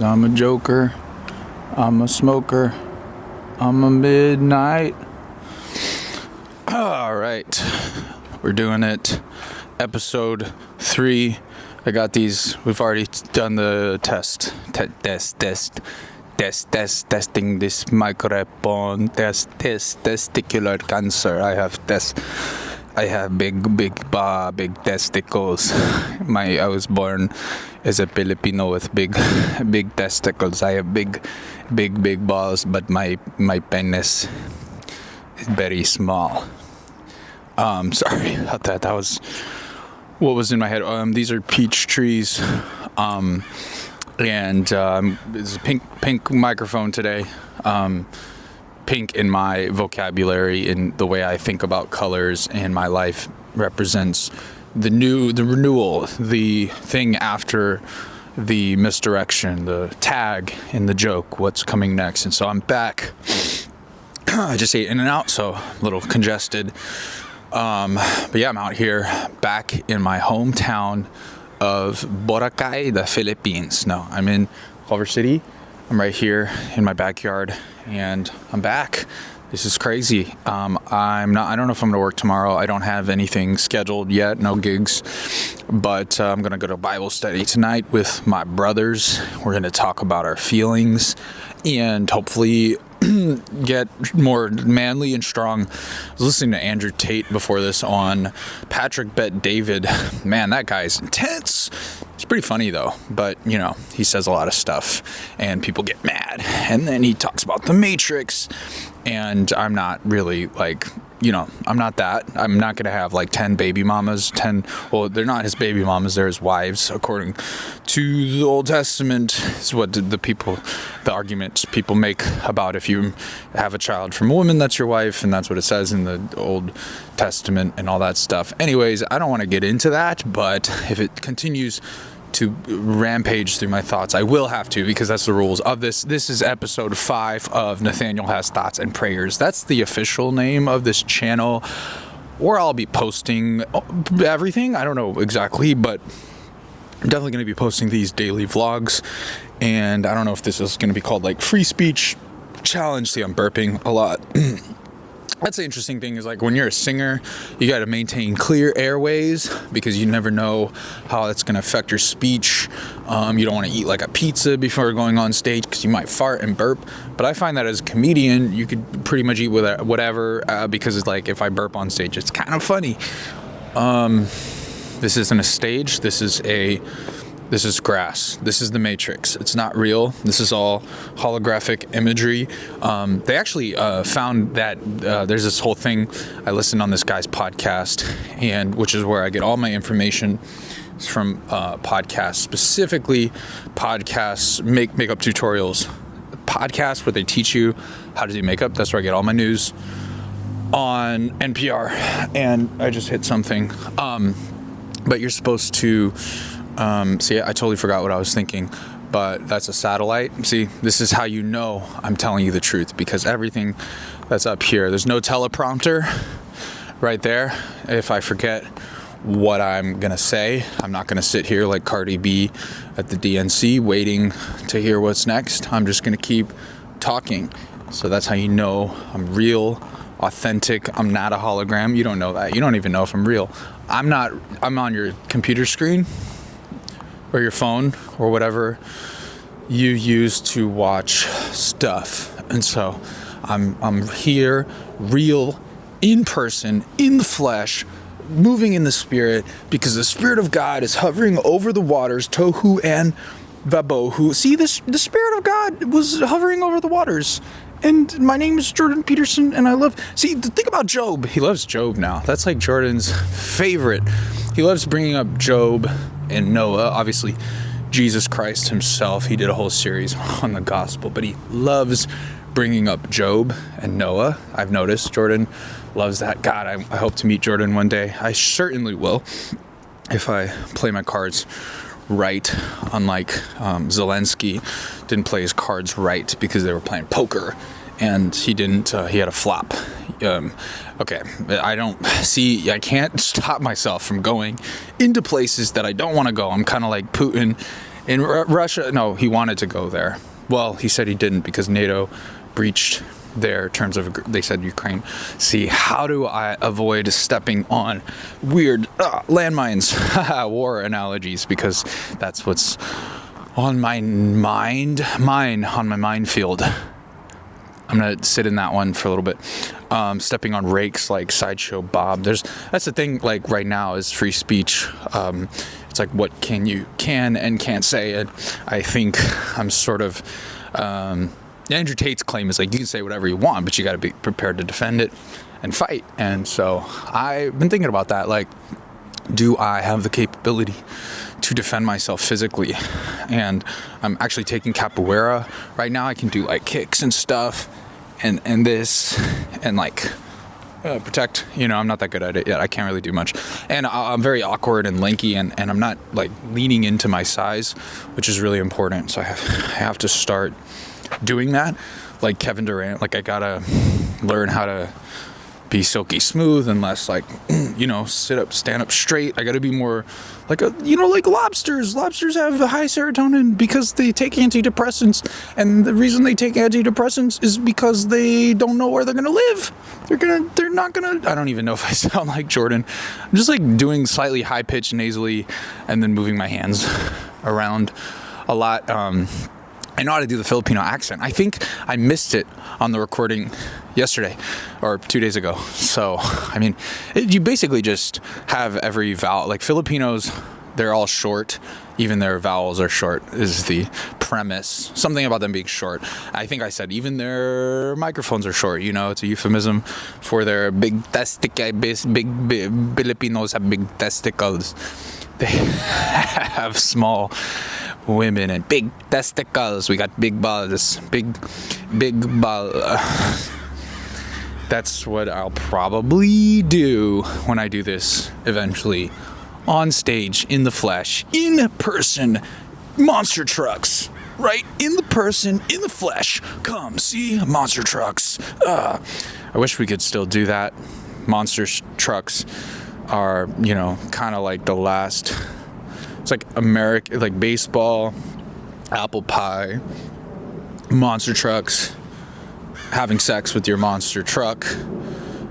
I'm a joker, I'm a smoker, I'm a midnight. All right, we're doing it. Episode 3. I got these. We've already done the testing this microphone. Testicular cancer. I have big testicles. I was born as a Filipino with big testicles. I have big balls, but my penis is very small. Sorry about that. That was what was in my head. These are peach trees, and it's a pink microphone today. Pink in my vocabulary, in the way I think about colors, and my life represents the renewal, the thing after the misdirection, the tag in the joke, what's coming next. And so I'm back. I just ate In-N-Out, so a little congested. But yeah, I'm out here back in my hometown of Boracay, the Philippines. No, I'm in Culver City. I'm right here in my backyard, and I'm back. This is crazy. I don't know if I'm gonna work tomorrow. I don't have anything scheduled yet, no gigs, but I'm gonna go to Bible study tonight with my brothers. We're gonna talk about our feelings and hopefully get more manly and strong. I was listening to Andrew Tate before this on Patrick Bet David. Man, that guy's intense. He's pretty funny though, but you know, he says a lot of stuff and people get mad. And then he talks about the Matrix, and I'm not really like, you know, I'm not that. I'm not going to have like 10 baby mamas, well, they're not his baby mamas, they're his wives, according to the Old Testament, is what the arguments people make about if you have a child from a woman, that's your wife, and that's what it says in the Old Testament and all that stuff. Anyways, I don't want to get into that, but if it continues to rampage through my thoughts, I will have to, because that's the rules of this. This is episode 5 of Nathanael Has Thoughts and Prayers. That's the official name of this channel, where I'll be posting everything. I don't know exactly, but I'm definitely going to be posting these daily vlogs. And I don't know if this is going to be called like free speech challenge. See, I'm burping a lot. That's the interesting thing, is like when you're a singer, you got to maintain clear airways, because you never know how that's going to affect your speech. You don't want to eat like a pizza before going on stage, because you might fart and burp. But I find that as a comedian, you could pretty much eat with whatever, because it's like if I burp on stage, it's kind of funny. This isn't a stage. This is grass. This is the Matrix. It's not real. This is all holographic imagery. They actually found that there's this whole thing. I listened on this guy's podcast, and which is where I get all my information. It's from podcasts, specifically podcasts, makeup tutorials. Podcasts where they teach you how to do makeup. That's where I get all my news on NPR. And I just hit something. But you're supposed to... see, I totally forgot what I was thinking, but that's a satellite. See, this is how you know I'm telling you the truth, because everything that's up here, there's no teleprompter right there. If I forget what I'm going to say, I'm not going to sit here like Cardi B at the DNC waiting to hear what's next. I'm just going to keep talking. So that's how you know I'm real, authentic. I'm not a hologram. You don't know that. You don't even know if I'm real. I'm on your computer screen, or your phone, or whatever you use to watch stuff. And so I'm here, real, in person, in the flesh, moving in the spirit, because the Spirit of God is hovering over the waters, tohu and vabohu. See, the Spirit of God was hovering over the waters. And my name is Jordan Peterson, and see, think about Job. He loves Job now. That's like Jordan's favorite. He loves bringing up Job and Noah. Obviously, Jesus Christ himself, he did a whole series on the gospel, but he loves bringing up Job and Noah. I've noticed Jordan loves that. God, I hope to meet Jordan one day. I certainly will, if I play my cards right, unlike Zelensky didn't play his cards right because they were playing poker, and he didn't, he had a flop. Okay, I can't stop myself from going into places that I don't want to go. I'm kind of like Putin In Russia, no, he wanted to go there. Well, he said he didn't because NATO breached their terms of, they said Ukraine. See, how do I avoid stepping on weird landmines, war analogies, because that's what's on my minefield. I'm gonna sit in that one for a little bit. Stepping on rakes like Sideshow Bob. That's the thing. Like right now is free speech. It's like what can and can't say. And I think I'm sort of. Andrew Tate's claim is like you can say whatever you want, but you got to be prepared to defend it and fight. And so I've been thinking about that. Like, do I have the capability to defend myself physically? And I'm actually taking capoeira right now. I can do like kicks and stuff and this and like protect. I'm not that good at it yet. I can't really do much. And I'm very awkward and lanky and I'm not like leaning into my size, which is really important. So I have to start doing that. Like Kevin Durant, like I gotta learn how to be silky smooth and less like, stand up straight. I gotta be more like like lobsters. Lobsters have a high serotonin because they take antidepressants. And the reason they take antidepressants is because they don't know where they're gonna live. They're not gonna, I don't even know if I sound like Jordan. I'm just like doing slightly high pitched nasally and then moving my hands around a lot. I know how to do the Filipino accent. I think I missed it on the recording yesterday or 2 days ago. So, I mean, you basically just have every vowel. Like Filipinos, they're all short. Even their vowels are short is the premise. Something about them being short. I think I said even their microphones are short. It's a euphemism for their big testicles. Big Filipinos have big testicles. They have small women and big testicles. We got big balls. Big ball. That's what I'll probably do when I do this eventually. On stage, in the flesh, in person, monster trucks. Right? In the person, in the flesh. Come see monster trucks. I wish we could still do that. Monster trucks are, kind of like the last. It's like American, like baseball, apple pie, monster trucks, having sex with your monster truck,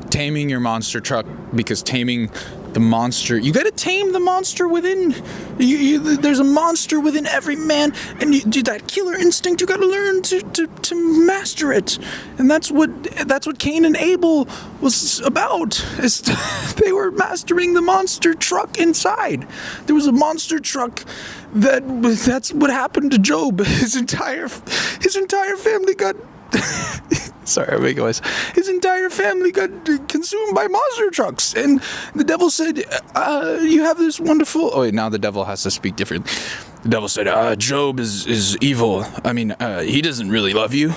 taming your monster truck, because taming the monster, you got to tame the monster within there's a monster within every man, and that killer instinct, you got to learn to master it. And that's what Cain and Abel was about. They were mastering the monster truck inside. There was a monster truck that's what happened to Job. His entire family got sorry, I'm making noise. His entire family got consumed by monster trucks. And the devil said, you have this wonderful... Oh, wait, now the devil has to speak differently. The devil said, Job is evil. I mean, he doesn't really love you.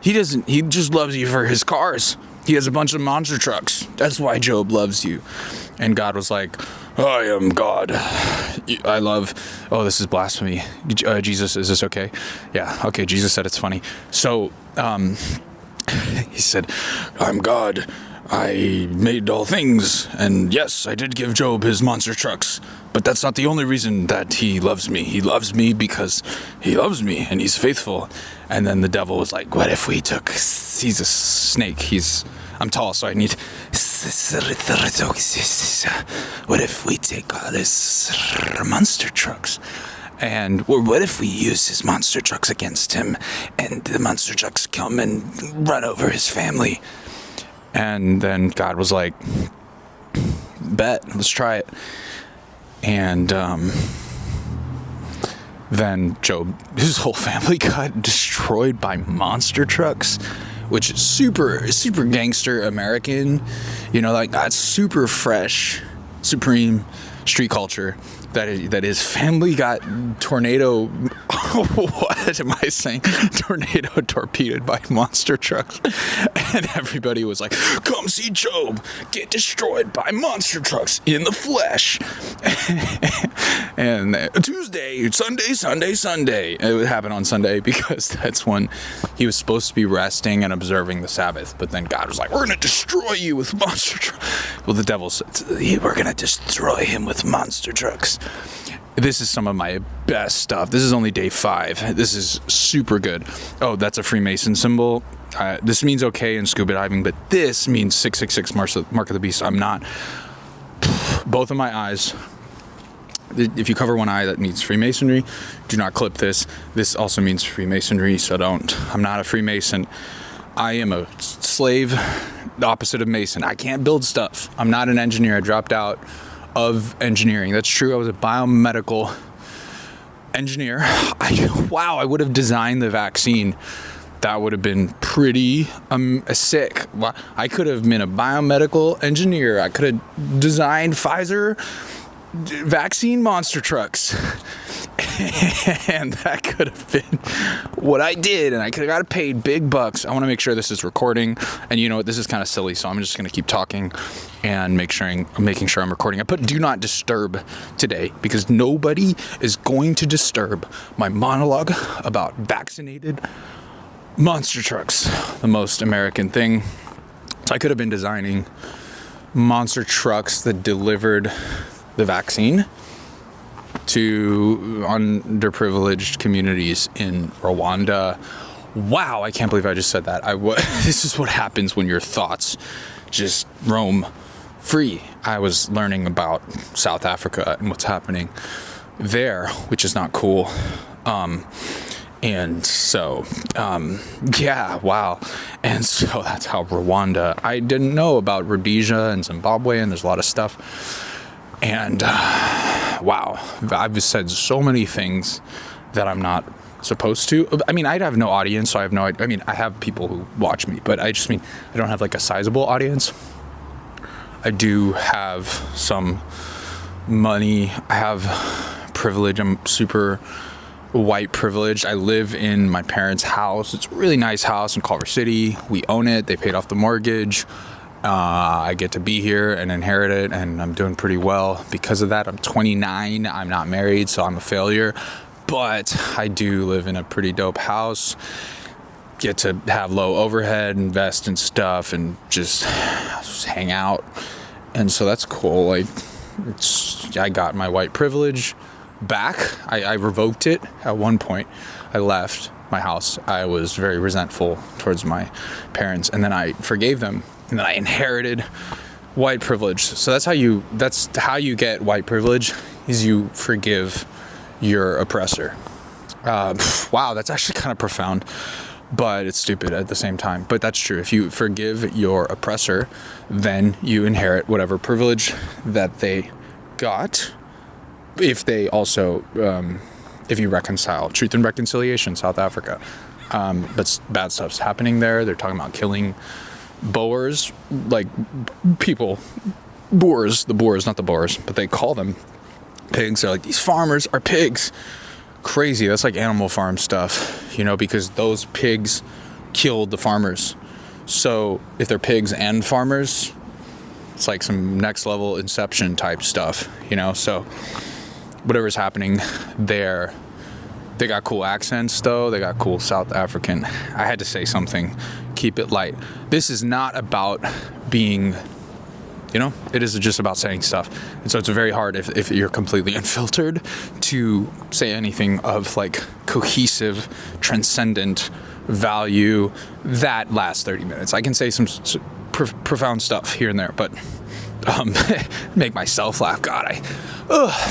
He just loves you for his cars. He has a bunch of monster trucks. That's why Job loves you. And God was like, I am God. I love... Oh, this is blasphemy. Jesus, is this okay? Yeah, okay, Jesus said it's funny. So, he said, I'm God. I made all things. And yes, I did give Job his monster trucks. But that's not the only reason that he loves me. He loves me because he loves me and he's faithful. And then the devil was like, what if we took... He's a snake. I'm tall, so I need... What if we take all his monster trucks? And what if we use his monster trucks against him, and the monster trucks come and run over his family? And then God was like, bet, let's try it. And then Job, his whole family got destroyed by monster trucks, which is super gangster American, like that's super fresh, supreme street culture. That his family got tornado. What am I saying? Tornado torpedoed by monster trucks, and everybody was like, "Come see Job get destroyed by monster trucks in the flesh." And Tuesday, Sunday. It would happen on Sunday because that's when he was supposed to be resting and observing the Sabbath. But then God was like, "We're gonna destroy you with monster trucks." Well, the devil said, "We're gonna destroy him with monster trucks." This is some of my best stuff. This is only day 5. This is super good. Oh, that's a Freemason symbol. This means okay in scuba diving, but this means 666 mark of the beast. I'm not. Both of my eyes. If you cover one eye, that means Freemasonry. Do not clip this. This also means Freemasonry, so don't. I'm not a Freemason. I am a slave, the opposite of Mason. I can't build stuff. I'm not an engineer. I dropped out of engineering. That's true. I was a biomedical engineer. I would have designed the vaccine. That would have been pretty sick. I could have been a biomedical engineer. I could have designed Pfizer vaccine monster trucks. And that could have been what I did, and I could have got paid big bucks. I want to make sure this is recording, and you know what, this is kind of silly, so I'm just going to keep talking and making sure I'm recording. I put do not disturb today because nobody is going to disturb my monologue about vaccinated monster trucks, the most American thing. So I could have been designing monster trucks that delivered the vaccine to underprivileged communities in Rwanda. Wow, I can't believe I just said that. This is what happens when your thoughts just roam free. I was learning about South Africa and what's happening there, which is not cool. And so, yeah, wow. And so that's how Rwanda, I didn't know about Rhodesia and Zimbabwe, and there's a lot of stuff. And wow, I've said so many things that I'm not supposed to. I mean, I'd have no audience, so I have people who watch me, but I don't have like a sizable audience. I do have some money. I have privilege. I'm super white privileged. I live in my parents' house. It's a really nice house in Culver City. We own it. They paid off the mortgage. I get to be here and inherit it, and I'm doing pretty well because of that. I'm 29. I'm not married, so I'm a failure. But I do live in a pretty dope house. Get to have low overhead, invest in stuff, and just hang out. And so that's cool. I got my white privilege back. I revoked it at one point. I left my house. I was very resentful towards my parents, and then I forgave them. And then I inherited white privilege. So that's how you get white privilege, is you forgive your oppressor. Wow, that's actually kind of profound, but it's stupid at the same time. But that's true. If you forgive your oppressor, then you inherit whatever privilege that they got. If they also, if you reconcile, Truth and Reconciliation, South Africa. But bad stuff's happening there. They're talking about killing Boers, like people, Boers, the Boers, not the Boers, but they call them pigs. They're like, these farmers are pigs. Crazy. That's like Animal Farm stuff, because those pigs killed the farmers. So if they're pigs and farmers, it's like some next level Inception type stuff, so whatever's happening there. They got cool accents, though. They got cool South African. I had to say something. Keep it light. This is not about being, it is just about saying stuff. And so it's very hard if you're completely unfiltered to say anything of like cohesive, transcendent value that lasts 30 minutes. I can say some profound stuff here and there, but make myself laugh. God,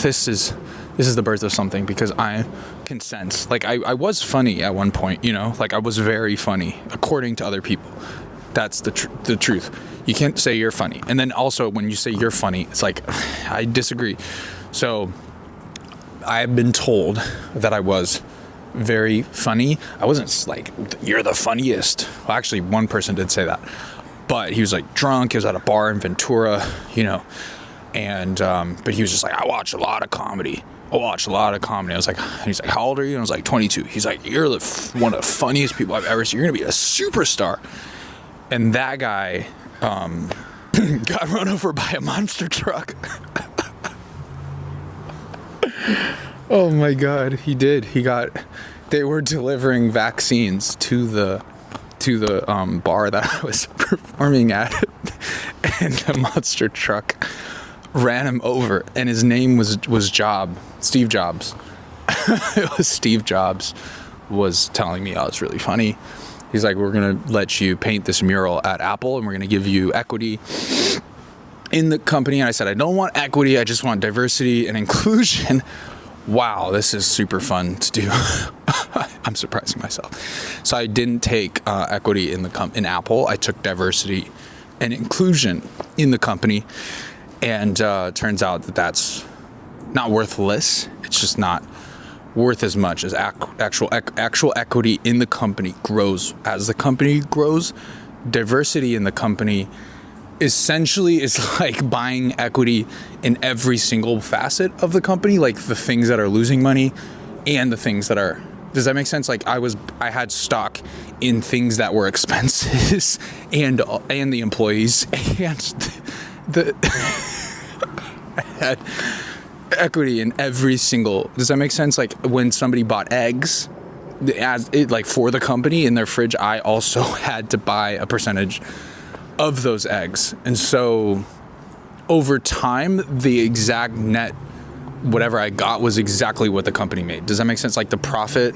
this is the birth of something, because I can sense, like I was funny at one point, like I was very funny according to other people. That's the truth. You can't say you're funny. And then also when you say you're funny, it's like, I disagree. So I've been told that I was very funny. I wasn't like, you're the funniest. Well, actually one person did say that, but he was like drunk. He was at a bar in Ventura, and but he was just like, I watch a lot of comedy. I was like, he's like, how old are you? And I was like, 22. He's like, you're one of the funniest people I've ever seen. You're gonna be a superstar. And that guy got run over by a monster truck. Oh my God, he did. They were delivering vaccines to the bar that I was performing at, and the monster truck ran him over, and his name was Steve Jobs. It was Steve Jobs was telling me, oh, it's really funny. He's like, we're going to let you paint this mural at Apple, and we're going to give you equity in the company. And I said, I don't want equity. I just want diversity and inclusion. Wow, this is super fun to do. I'm surprising myself. So I didn't take equity in Apple. I took diversity and inclusion in the company. And turns out that that's not worthless. It's just not worth as much as actual equity in the company grows. As the company grows, diversity in the company essentially is like buying equity in every single facet of the company, like the things that are losing money and the things that are. Does that make sense? Like I had stock in things that were expenses and the employees and the I had equity in every single. Does that make sense? Like when somebody bought eggs for the company in their fridge, I also had to buy a percentage of those eggs. And so over time, the exact net whatever I got was exactly what the company made. Does that make sense? Like the profit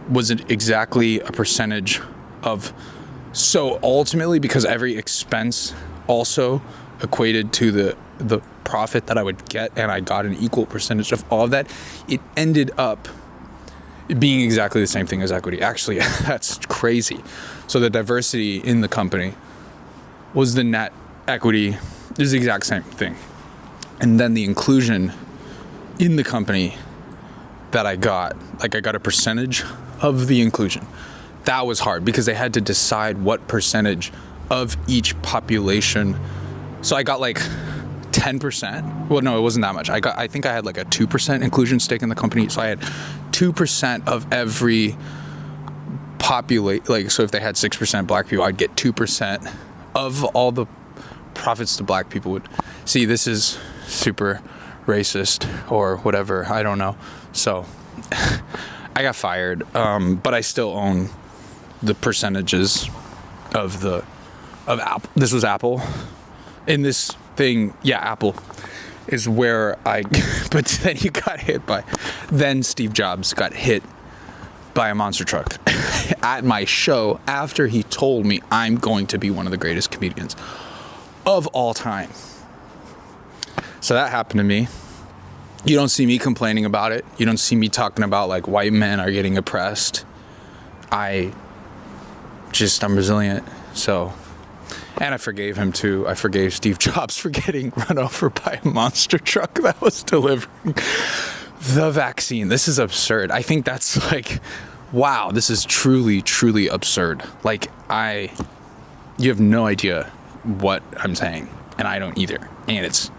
wasn't exactly a percentage of. So ultimately, because every expense also equated to the profit that I would get, and I got an equal percentage of all of that, it ended up being exactly the same thing as equity. Actually, that's crazy. So the diversity in the company was the net equity, is the exact same thing. And then the inclusion in the company that I got, like I got a percentage of the inclusion. That was hard because they had to decide what percentage of each population. So I got like 10%. Well, no, it wasn't that much. I think I had like a 2% inclusion stake in the company. So I had 2% of every like, so if they had 6% black people, I'd get 2% of all the profits the black people would see. This is super racist or whatever. I don't know. So I got fired. But I still own the percentages of Apple. This was Apple. In this thing, yeah, Apple is where but then Steve Jobs got hit by a monster truck at my show after he told me I'm going to be one of the greatest comedians of all time. So that happened to me. You don't see me complaining about it. You don't see me talking about like white men are getting oppressed. I'm resilient. So, and I forgave him too. I forgave Steve Jobs for getting run over by a monster truck that was delivering the vaccine. This is absurd. I think that's like, wow, this is truly, truly absurd. Like you have no idea what I'm saying, and I don't either. And it's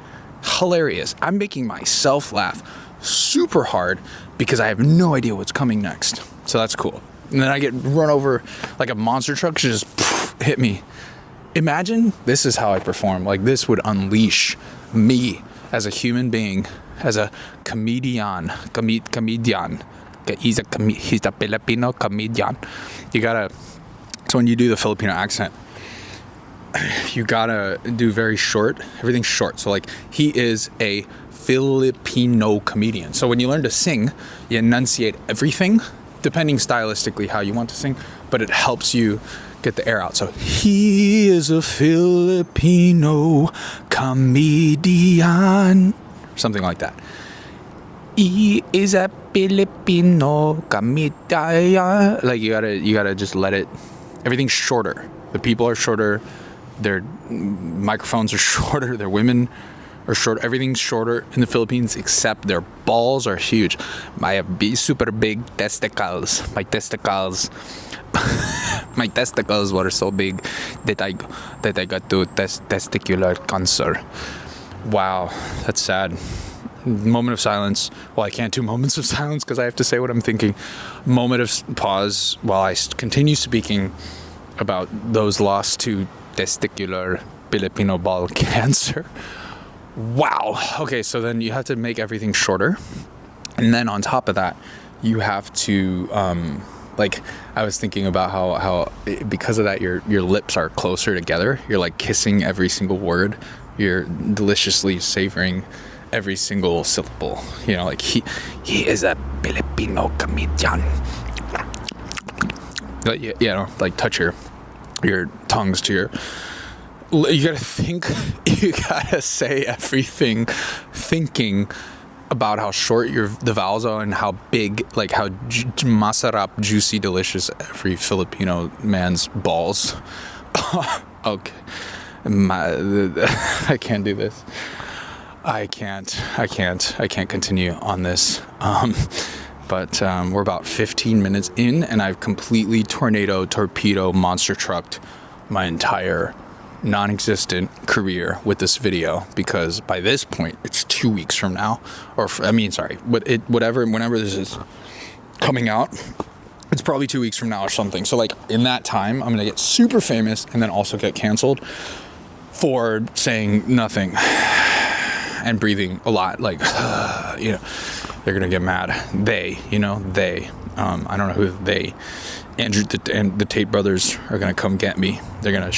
hilarious. I'm making myself laugh super hard because I have no idea what's coming next. So that's cool. And then I get run over like a monster truck just hit me. Imagine this is how I perform. Like this would unleash me as a human being, as a comedian. He's a Filipino comedian. So when you do the Filipino accent, you gotta do very short. Everything's short. So like he is a Filipino comedian. So when you learn to sing, you enunciate everything, depending stylistically how you want to sing, but it helps you get the air out. So he is a Filipino comedian, something like that. He is a Filipino comedian. Like you gotta just let it. Everything's shorter. The people are shorter. Their microphones are shorter. Their women are short. Everything's shorter in the Philippines except their balls are huge. I have super big testicles. My testicles were so big that I got to testicular cancer. Wow, that's sad. Moment of silence. Well, I can't do moments of silence because I have to say what I'm thinking. Moment of pause while I continue speaking about those lost to testicular Filipino ball cancer. Wow. Okay, so then you have to make everything shorter. And then on top of that, you have to, like, I was thinking about how because of that, your lips are closer together. You're like kissing every single word You're deliciously savoring every single syllable. You know, like he is a Filipino comedian. But you know, like touch your tongues to your. You gotta think. You gotta say everything, thinking about how short the vowels are and how big, like how masarap, juicy, delicious every Filipino man's balls. Okay, I can't do this. I can't continue on this. But we're about 15 minutes in, and I've completely torpedo, monster trucked my entire non-existent career with this video, because by this point it's 2 weeks from now, whenever this is coming out, it's probably 2 weeks from now or something. So like in that time, I'm gonna get super famous and then also get canceled for saying nothing and breathing a lot, like you know, they're gonna get mad. They I don't know who they. Andrew and the Tate brothers are gonna come get me. They're gonna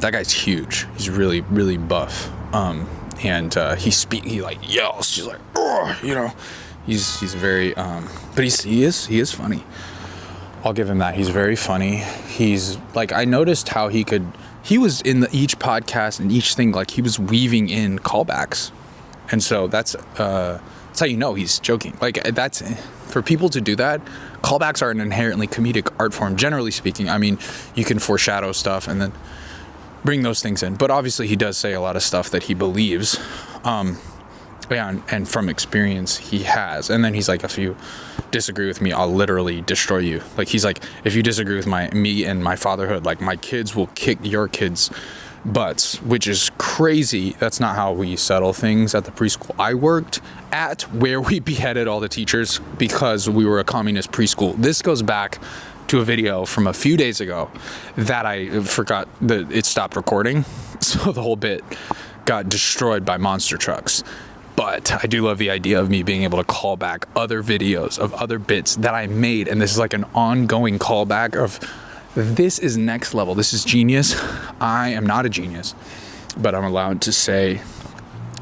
that guy's huge. He's really, really buff. And he like yells. He's like, you know, he's very, but he is funny. I'll give him that. He's very funny. He's like, I noticed how he was in each podcast and each thing, like he was weaving in callbacks. And so that's how you know he's joking. Like that's, for people to do that, callbacks are an inherently comedic art form, generally speaking. I mean, you can foreshadow stuff and then bring those things in. But obviously he does say a lot of stuff that he believes. And from experience he has. And then he's like, if you disagree with me, I'll literally destroy you. Like he's like, if you disagree with me and my fatherhood, like my kids will kick your kids' butts, which is crazy. That's not how we settle things at the preschool I worked at, where we beheaded all the teachers because we were a communist preschool. This goes back to a video from a few days ago that I forgot that it stopped recording, so the whole bit got destroyed by monster trucks. But I do love the idea of me being able to call back other videos of other bits that I made, and this is like an ongoing callback of, this is next level. This is genius. I am not a genius, but I'm allowed to say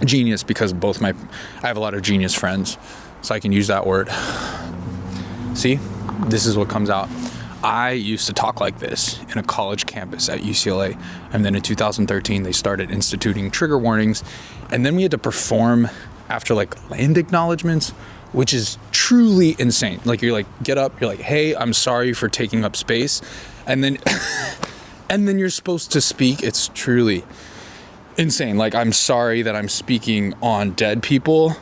genius because I have a lot of genius friends, so I can use that word. See, this is what comes out. I used to talk like this in a college campus at UCLA, and then in 2013 they started instituting trigger warnings, and then we had to perform after like land acknowledgements, which is truly insane. Like you're like, get up, you're like, hey, I'm sorry for taking up space, and then and then you're supposed to speak. It's truly insane. Like, I'm sorry that I'm speaking on dead people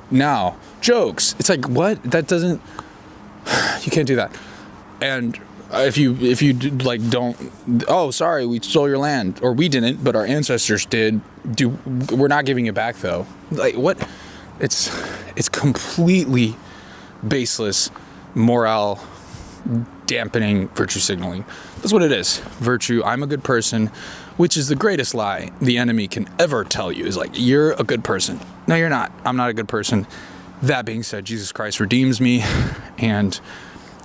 now. Jokes. It's like, what? That doesn't, you can't do that. And if you like don't, oh, sorry, we stole your land, or we didn't, but our ancestors did. We're not giving it back though. Like, what? It's completely baseless morale dampening virtue signaling. That's what it is. Virtue, I'm a good person, which is the greatest lie the enemy can ever tell you, is like, you're a good person. No, you're not. I'm not a good person. That being said, Jesus Christ redeems me, and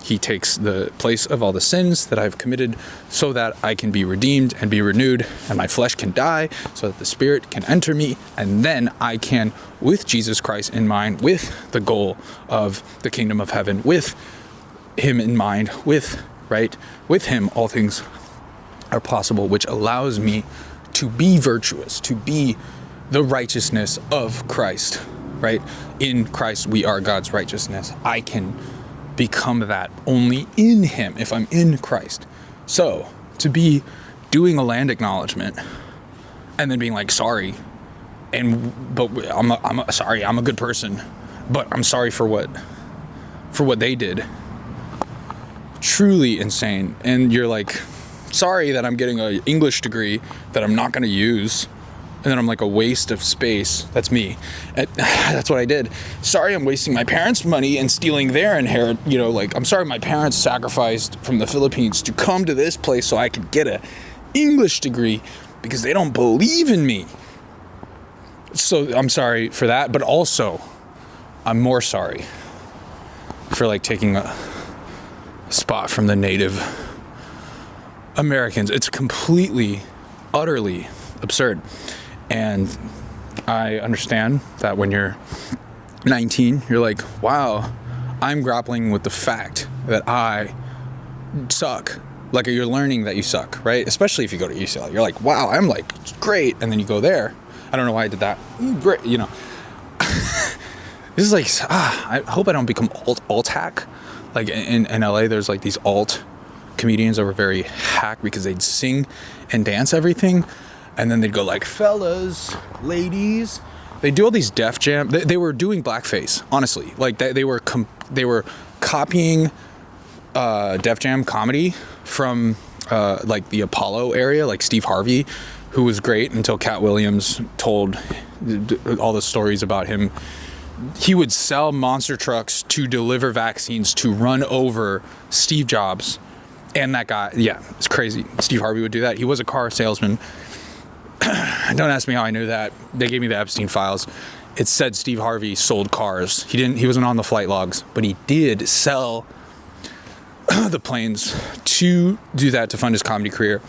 he takes the place of all the sins that I've committed so that I can be redeemed and be renewed, and my flesh can die so that the Spirit can enter me, and then I can, with Jesus Christ in mind, with the goal of the kingdom of heaven, with him in mind, with him all things are possible, which allows me to be virtuous, to be the righteousness of Christ, right? In Christ we are God's righteousness. I can become that only in him if I'm in Christ. So to be doing a land acknowledgement and then being like, sorry, but I'm sorry, I'm a good person, but I'm sorry for what they did. Truly insane. And you're like, sorry that I'm getting an English degree that I'm not going to use, and then I'm like a waste of space. That's me. That's what I did. Sorry, I'm wasting my parents' money and stealing their inheritance. You know, like, I'm sorry my parents sacrificed from the Philippines to come to this place so I could get an English degree because they don't believe in me. So I'm sorry for that, but also I'm more sorry for like taking a spot from the Native Americans. It's completely utterly absurd. And I understand that when you're 19, you're like, wow, I'm grappling with the fact that I suck. Like, you're learning that you suck, right? Especially if you go to UCLA. You're like, wow, I'm like great. And then you go there. I don't know why I did that. Great, you know. This is like, I hope I don't become alt hack. Like in LA, there's like these alt comedians that were very hack because they'd sing and dance everything. And then they'd go like, fellas, ladies. They do all these Def Jam. They were doing blackface, honestly. Like they were copying Def Jam comedy from like the Apollo area, like Steve Harvey, who was great until Cat Williams told all the stories about him. He would sell monster trucks to deliver vaccines to run over Steve Jobs. And that guy, yeah, it's crazy. Steve Harvey would do that. He was a car salesman. Don't ask me how I knew that. They gave me the Epstein files. It said Steve Harvey sold cars. He wasn't on the flight logs, but he did sell the planes to do that, to fund his comedy career.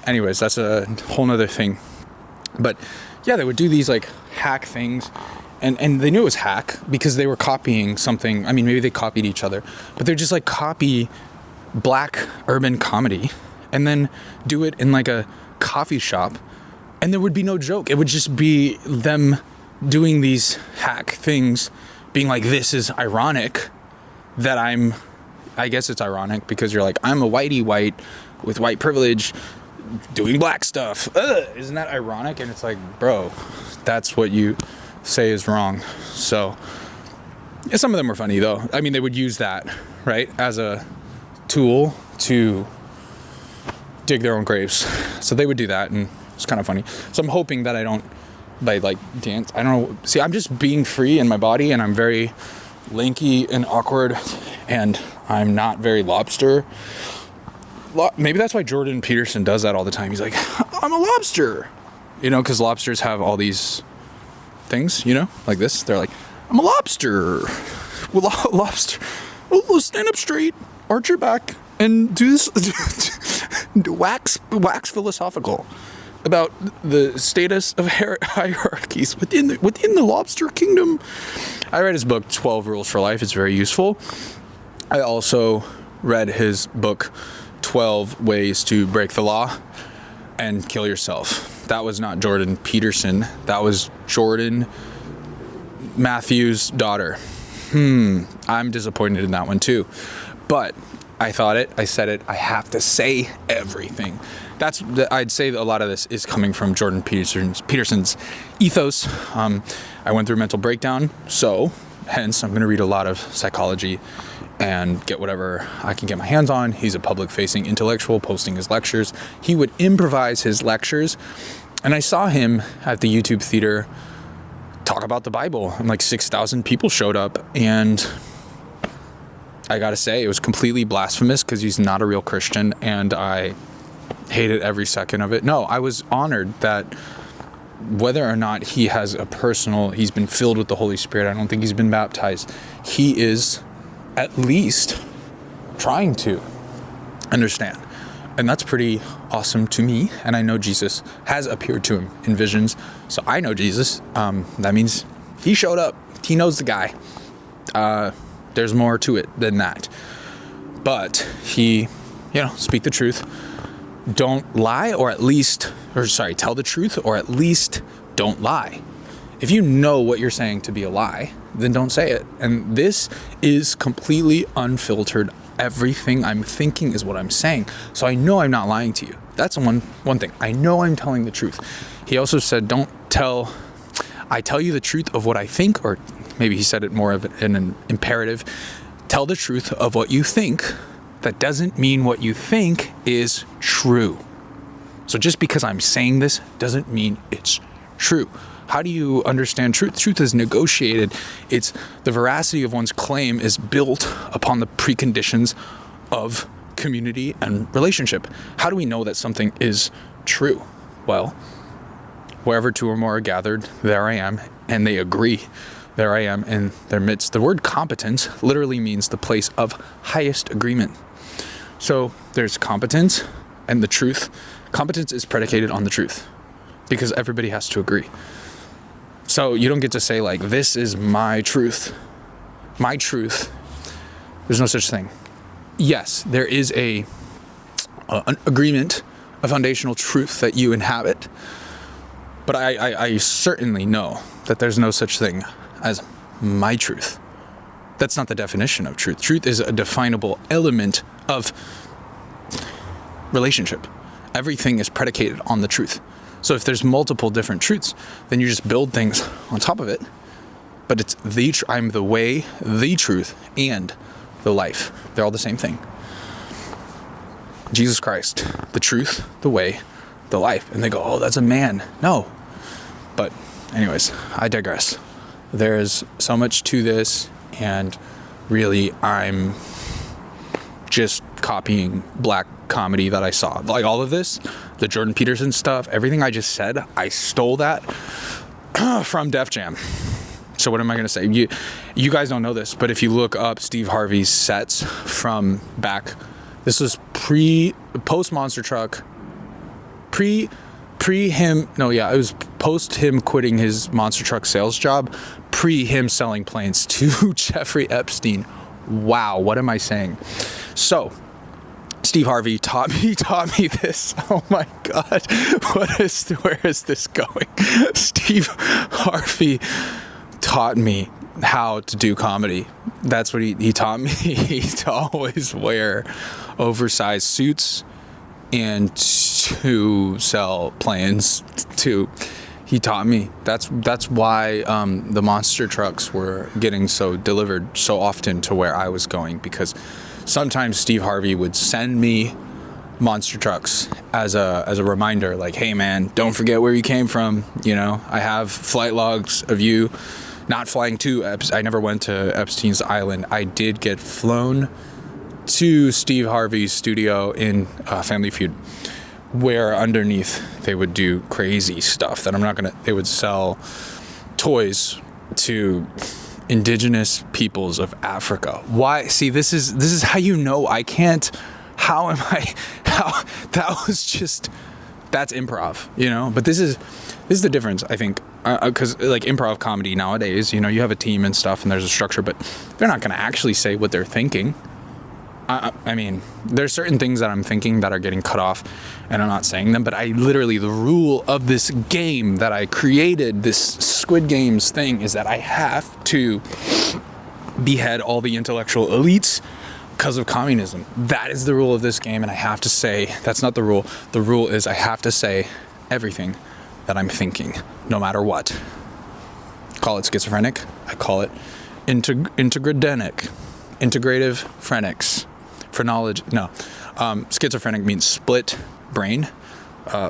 Anyways, that's a whole nother thing. But yeah, they would do these like hack things. And they knew it was hack because they were copying something. I mean, maybe they copied each other, but they're just like copy black urban comedy and then do it in like a coffee shop. And there would be no joke. It would just be them doing these hack things, being like, this is ironic that I guess it's ironic because you're like, I'm a whitey white with white privilege doing black stuff. Isn't that ironic? And it's like, bro, that's what you say is wrong. So yeah, some of them were funny though. I mean, they would use that, right, as a tool to dig their own graves. So they would do that, and it's kind of funny. So I'm hoping that I don't like dance. I don't know. See, I'm just being free in my body, and I'm very lanky and awkward, and I'm not very lobster. Maybe that's why Jordan Peterson does that all the time. He's like, I'm a lobster, you know, because lobsters have all these things, you know, like this. They're like, I'm a lobster. Well, lobster. Oh, stand up straight, arch your back, and do this. wax philosophical about the status of hierarchies within the lobster kingdom. I read his book 12 Rules for Life. It's very useful. I also read his book 12 Ways to Break the Law and Kill Yourself. That was not Jordan Peterson. That was Jordan Matthews' daughter. I'm disappointed in that one too. But I thought it, I said it, I have to say everything. I'd say that a lot of this is coming from Jordan Peterson's ethos. I went through a mental breakdown, so hence I'm going to read a lot of psychology and get whatever I can get my hands on. He's a public-facing intellectual posting his lectures. He would improvise his lectures, and I saw him at the YouTube theater talk about the Bible, and like 6,000 people showed up, and I gotta say, it was completely blasphemous because he's not a real Christian, and I hated every second of it. No, I was honored that whether or not he has he's been filled with the Holy Spirit, I don't think he's been baptized, he is at least trying to understand. And that's pretty awesome to me. And I know Jesus has appeared to him in visions. So I know Jesus. That means he showed up. He knows the guy. There's more to it than that. But he, speak the truth. Don't lie, tell the truth, or at least don't lie. If you know what you're saying to be a lie, then don't say it. And this is completely unfiltered. Everything I'm thinking is what I'm saying. So I know I'm not lying to you. That's one thing. I know I'm telling the truth. He also said, I tell you the truth of what I think, or maybe he said it more of an imperative. Tell the truth of what you think. That doesn't mean what you think is true. So just because I'm saying this doesn't mean it's true. How do you understand truth? Truth is negotiated. It's the veracity of one's claim is built upon the preconditions of community and relationship. How do we know that something is true? Well, wherever two or more are gathered, there I am, and they agree. There I am in their midst. The word competence literally means the place of highest agreement. So there's competence and the truth, Competence is predicated on the truth because everybody has to agree. So you don't get to say like, this is my truth. My truth. There's no such thing. Yes, there is an agreement, a foundational truth that you inhabit. But I certainly know that there's no such thing as my truth. That's not the definition of truth. Truth is a definable element of relationship. Everything is predicated on the truth. So if there's multiple different truths, then you just build things on top of it. But it's I'm the way, the truth, and the life. They're all the same thing. Jesus Christ, the truth, the way, the life. And they go, oh, that's a man. No. But anyways, I digress. There's so much to this, and really I'm just copying black comedy that I saw. Like all of this, the Jordan Peterson stuff, everything I just said, I stole that from Def Jam. So what am I going to say? You guys don't know this, but if you look up Steve Harvey's sets from back, this was post Monster Truck, it was post him quitting his Monster Truck sales job, pre him selling planes to Jeffrey Epstein. Wow, what am I saying? So Steve Harvey taught me this. Oh my God, where is this going? Steve Harvey taught me how to do comedy. That's what he taught me. To always wear oversized suits and to sell planes. He taught me. That's why the monster trucks were getting so delivered so often to where I was going, because sometimes Steve Harvey would send me monster trucks as a reminder, like, hey man, don't forget where you came from. I have flight logs of you not flying to I never went to Epstein's Island. I did get flown to Steve Harvey's studio in Family Feud, where underneath they would do crazy stuff that they would sell toys to indigenous peoples of Africa. Why? See, this is how I can't, that's improv, but this is the difference, I think, because like improv comedy nowadays, you have a team and stuff and there's a structure, but they're not going to actually say what they're thinking. I mean, there's certain things that I'm thinking that are getting cut off and I'm not saying them, but the rule of this game that I created, this Squid Games thing, is that I have to behead all the intellectual elites because of communism. That is the rule of this game, and I have to say, that's not the rule. The rule is I have to say everything that I'm thinking, no matter what. Call it schizophrenic. I call it integrative phrenics. Phrenology. No. Schizophrenic means split brain.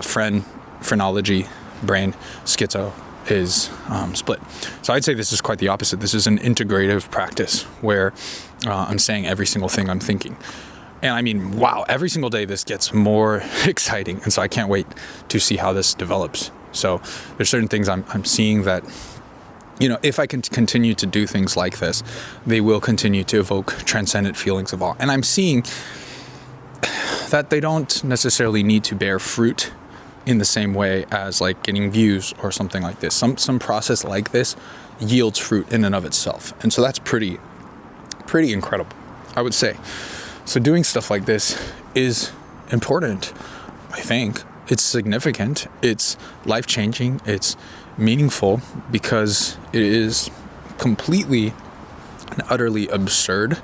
Phrenology, brain. Schizo is split. So I'd say this is quite the opposite. This is an integrative practice where I'm saying every single thing I'm thinking. And I mean, wow, every single day this gets more exciting. And so I can't wait to see how this develops. So there's certain things I'm seeing that, if I can continue to do things like this, they will continue to evoke transcendent feelings of awe. And I'm seeing that they don't necessarily need to bear fruit in the same way as like getting views or something like this. Some process like this yields fruit in and of itself. And so that's pretty incredible, I would say. So doing stuff like this is important, I think. It's significant. It's life-changing. It's meaningful because it is completely and utterly absurd.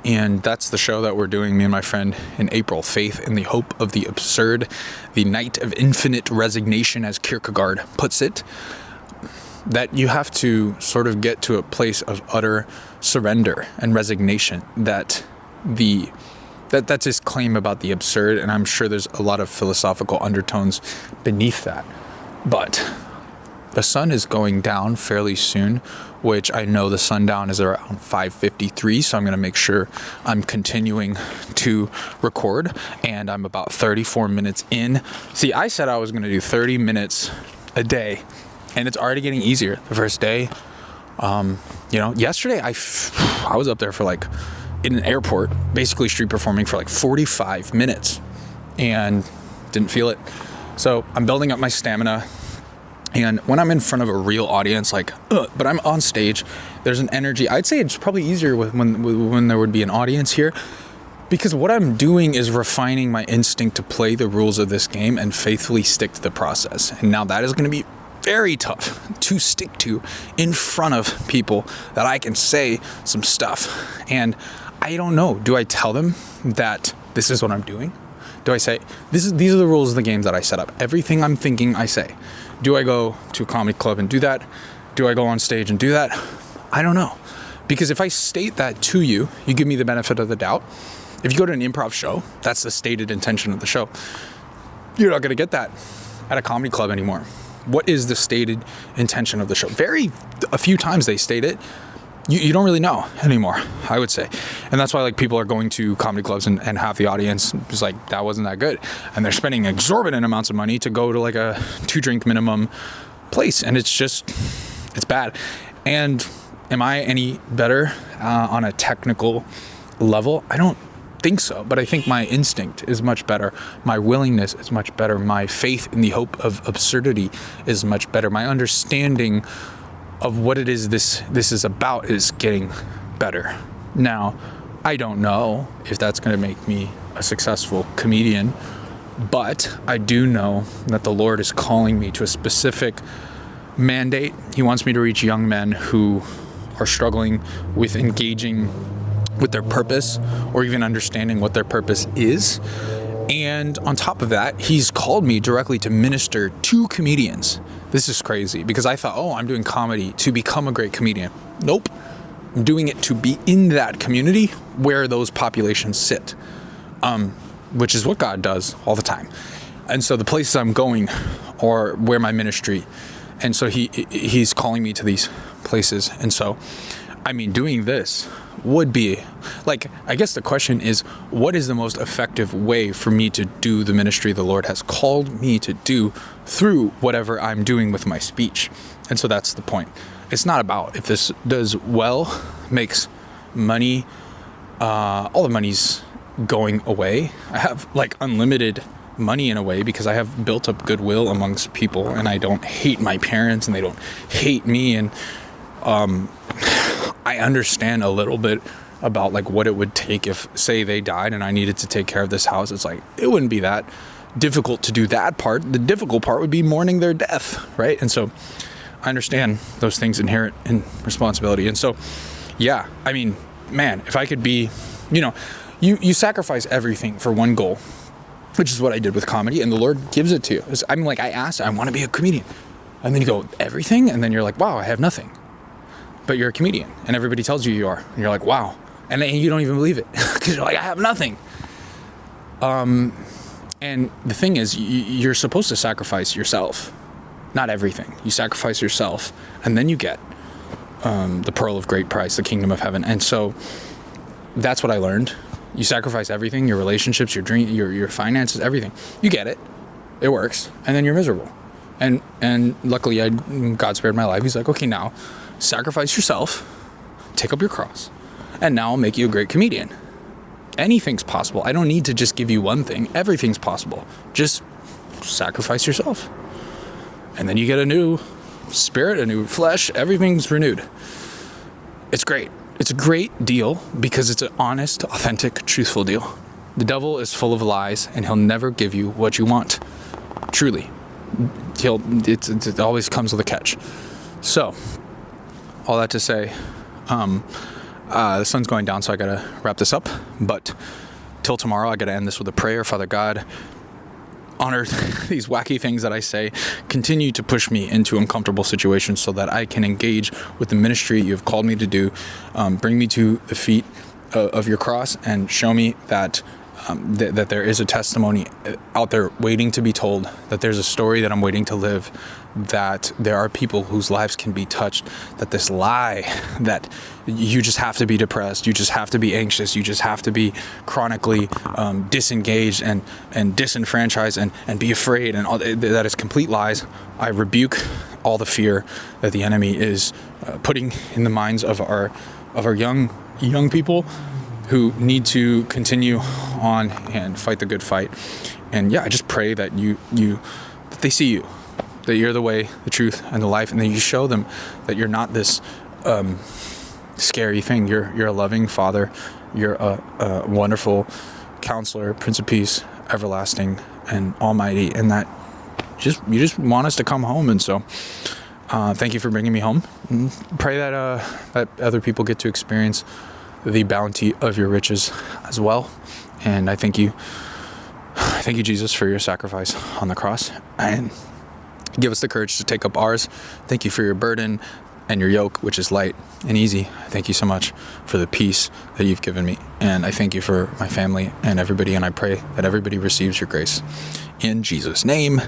And that's the show that we're doing, me and my friend, in April. Faith in the Hope of the Absurd, the Night of Infinite Resignation, as Kierkegaard puts it. That you have to sort of get to a place of utter surrender and resignation. That's his claim about the absurd, and I'm sure there's a lot of philosophical undertones beneath that. But the sun is going down fairly soon, which I know the sundown is around 5:53, so I'm going to make sure I'm continuing to record, and I'm about 34 minutes in. See, I said I was going to do 30 minutes a day, and it's already getting easier. The first day, yesterday I was up there for in an airport, basically street performing for 45 minutes, and didn't feel it. So I'm building up my stamina. And when I'm in front of a real audience, but I'm on stage, there's an energy. I'd say it's probably easier when there would be an audience here, because what I'm doing is refining my instinct to play the rules of this game and faithfully stick to the process. And now that is going to be very tough to stick to in front of people that I can say some stuff. And I don't know, do I tell them that this is what I'm doing? Do I say, these are the rules of the games that I set up? Everything I'm thinking, I say. Do I go to a comedy club and do that? Do I go on stage and do that? I don't know. Because if I state that to you, you give me the benefit of the doubt. If you go to an improv show, that's the stated intention of the show. You're not going to get that at a comedy club anymore. What is the stated intention of the show? A few times they state it. You don't really know anymore, I would say. And that's why people are going to comedy clubs and half the audience is that wasn't that good. And they're spending exorbitant amounts of money to go to a 2-drink minimum place. And it's bad. And am I any better on a technical level? I don't think so, but I think my instinct is much better. My willingness is much better. My faith in the hope of absurdity is much better. My understanding of what it is this is about is getting better. Now, I don't know if that's going to make me a successful comedian, but I do know that the Lord is calling me to a specific mandate. He wants me to reach young men who are struggling with engaging with their purpose or even understanding what their purpose is. And on top of that, he's called me directly to minister to comedians. This is crazy because I thought, I'm doing comedy to become a great comedian. Nope. I'm doing it to be in that community where those populations sit, which is what God does all the time. And so the places I'm going are where my ministry. And so he's calling me to these places. And so, doing this would be I guess the question is, what is the most effective way for me to do the ministry the Lord has called me to do through whatever I'm doing with my speech? And so that's the point. It's not about if this does well, makes money, all the money's going away. I have unlimited money in a way because I have built up goodwill amongst people, and I don't hate my parents and they don't hate me. And I understand a little bit about what it would take if, say, they died and I needed to take care of this house. It's it wouldn't be that difficult to do that part. The difficult part would be mourning their death, right? And so I understand those things inherent in responsibility. And so, yeah, if I could be, you sacrifice everything for one goal, which is what I did with comedy, and the Lord gives it to you. I asked, I want to be a comedian. And then you go, everything? And then you're wow, I have nothing. But you're a comedian, and everybody tells you are. And you're wow. And then you don't even believe it, because you're I have nothing. And the thing is, you're supposed to sacrifice yourself. Not everything. You sacrifice yourself, and then you get the pearl of great price, the kingdom of heaven. And so that's what I learned. You sacrifice everything, your relationships, your dream, your finances, everything. You get it. It works. And then you're miserable. And luckily, God spared my life. He's okay, now sacrifice yourself, take up your cross, and now I'll make you a great comedian. Anything's possible. I don't need to just give you one thing. Everything's possible. Just sacrifice yourself. And then you get a new spirit, a new flesh. Everything's renewed. It's great. It's a great deal because it's an honest, authentic, truthful deal. The devil is full of lies, and he'll never give you what you want. Truly. It always comes with a catch. So, all that to say, the sun's going down, so I gotta wrap this up. But till tomorrow, I gotta end this with a prayer. Father God, honor these wacky things that I say. Continue to push me into uncomfortable situations so that I can engage with the ministry you have called me to do. Bring me to the feet of your cross and show me that that there is a testimony out there waiting to be told, that there's a story that I'm waiting to live, that there are people whose lives can be touched, that this lie that you just have to be depressed, you just have to be anxious, you just have to be chronically disengaged and disenfranchised and be afraid, and all that is complete lies. I rebuke all the fear that the enemy is putting in the minds of our young people who need to continue on and fight the good fight. And I just pray that that they see you, that you're the way, the truth, and the life, and that you show them that you're not this scary thing. You're a loving Father. You're a wonderful Counselor, Prince of Peace, everlasting and almighty, and that you just want us to come home. And so thank you for bringing me home. And pray that that other people get to experience the bounty of your riches as well. And I thank you, Jesus, for your sacrifice on the cross, and give us the courage to take up ours. Thank you for your burden and your yoke, which is light and easy. Thank you so much for the peace that you've given me. And I thank you for my family and everybody. And I pray that everybody receives your grace. In Jesus' name,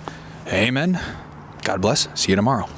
amen. God bless. See you tomorrow.